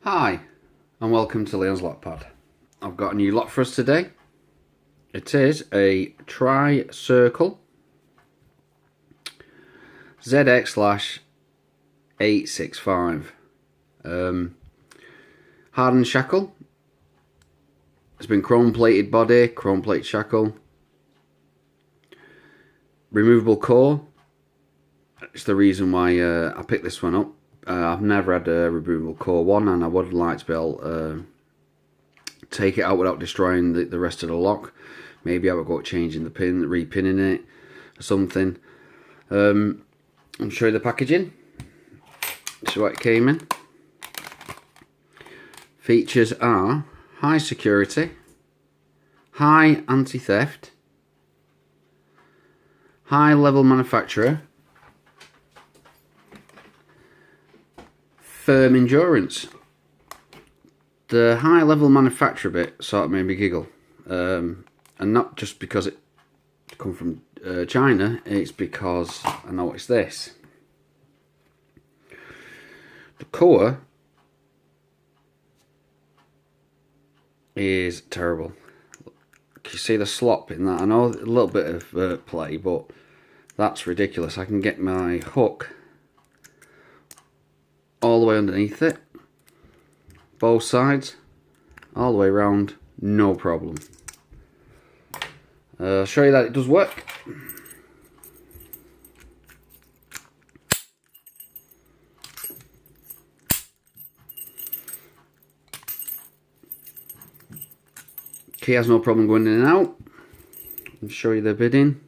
Hi, and welcome to Leon's Lock Pad. I've got a new lock for us today. It is a TRI-CIRCLE zx-865 hardened shackle. It's been chrome plated body, chrome plate shackle, removable core. It's the reason why I picked this one up. I've never had a removable core one, and I would like to be able to take it out without destroying the rest of the lock. Maybe I would go changing the pin, repinning it or something. I'll show you the packaging. This is what it came in. Features are high security, high anti-theft, high level manufacturer, firm endurance. The high level manufacturer bit sort of made me giggle, and not just because it come from China, it's because I noticed this. The core is terrible. You see the slop in that? I know a little bit of play, but that's ridiculous. I can get my hook all the way underneath it, both sides, all the way around, no problem. I'll show you that it does work. Key has no problem going in and out. I'll show you the bidding.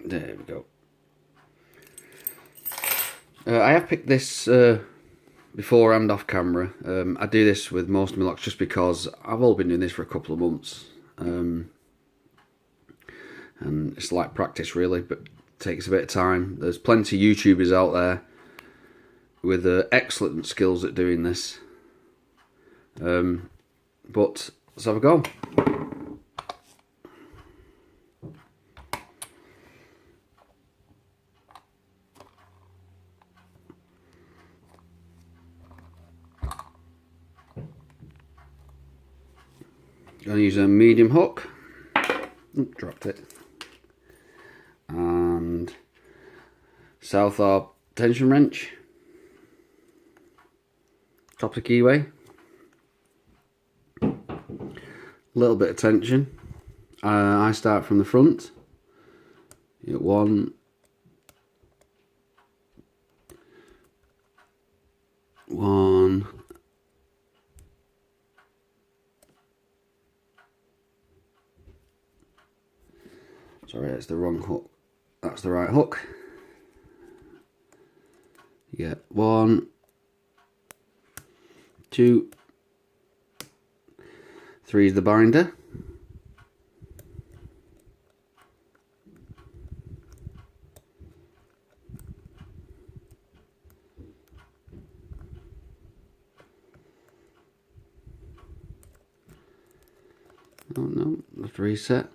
There we go. I have picked this before and off camera. I do this with most of my locks just because I've all been doing this for a couple of months. And it's like practice really, but it takes a bit of time. There's plenty of YouTubers out there with excellent skills at doing this. But let's have a go. Going to use a medium hook. Oop, dropped it. And Southall tension wrench. Top of the keyway. Little bit of tension. I start from the front. Get one. Sorry, that's the wrong hook. That's the right hook. You get 1, 2, 3 is the binder. Oh no, let's reset.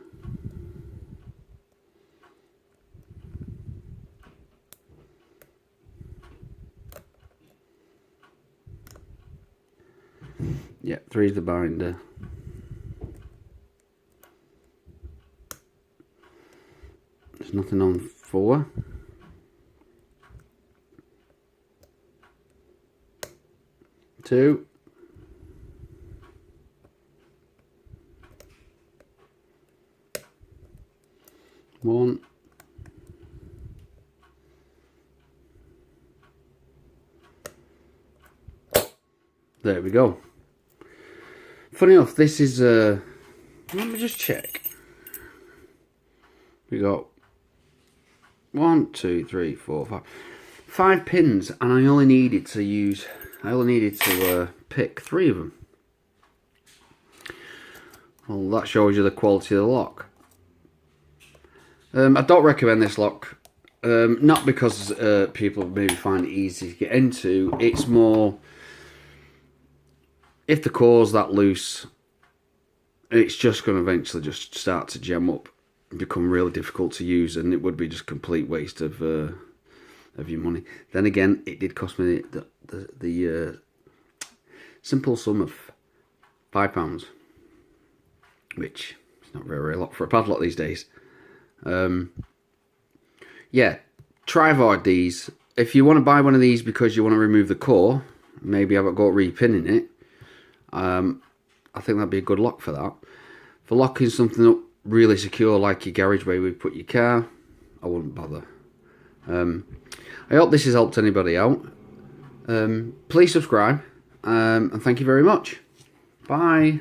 Yeah, 3 is the binder. There's nothing on 4. Two. 1. There we go. Funny enough, this is let me just check. We got 1, 2, 3, 4, 5. 5 pins, and I only needed to pick 3 of them. Well, that shows you the quality of the lock. I don't recommend this lock, not because people maybe find it easy to get into. It's more, if the core's that loose, it's just going to eventually just start to jam up. become really difficult to use, and it would be just complete waste of your money. Then again, it did cost me the simple sum of £5, which is not very a lot for a padlock these days. Yeah, try avoid these. If you want to buy one of these because you want to remove the core, maybe have a go at repinning it. I think that'd be a good lock for that. For locking something up really secure, like your garage where you put your car, I wouldn't bother. I hope this has helped anybody out. Please subscribe, and thank you very much. Bye.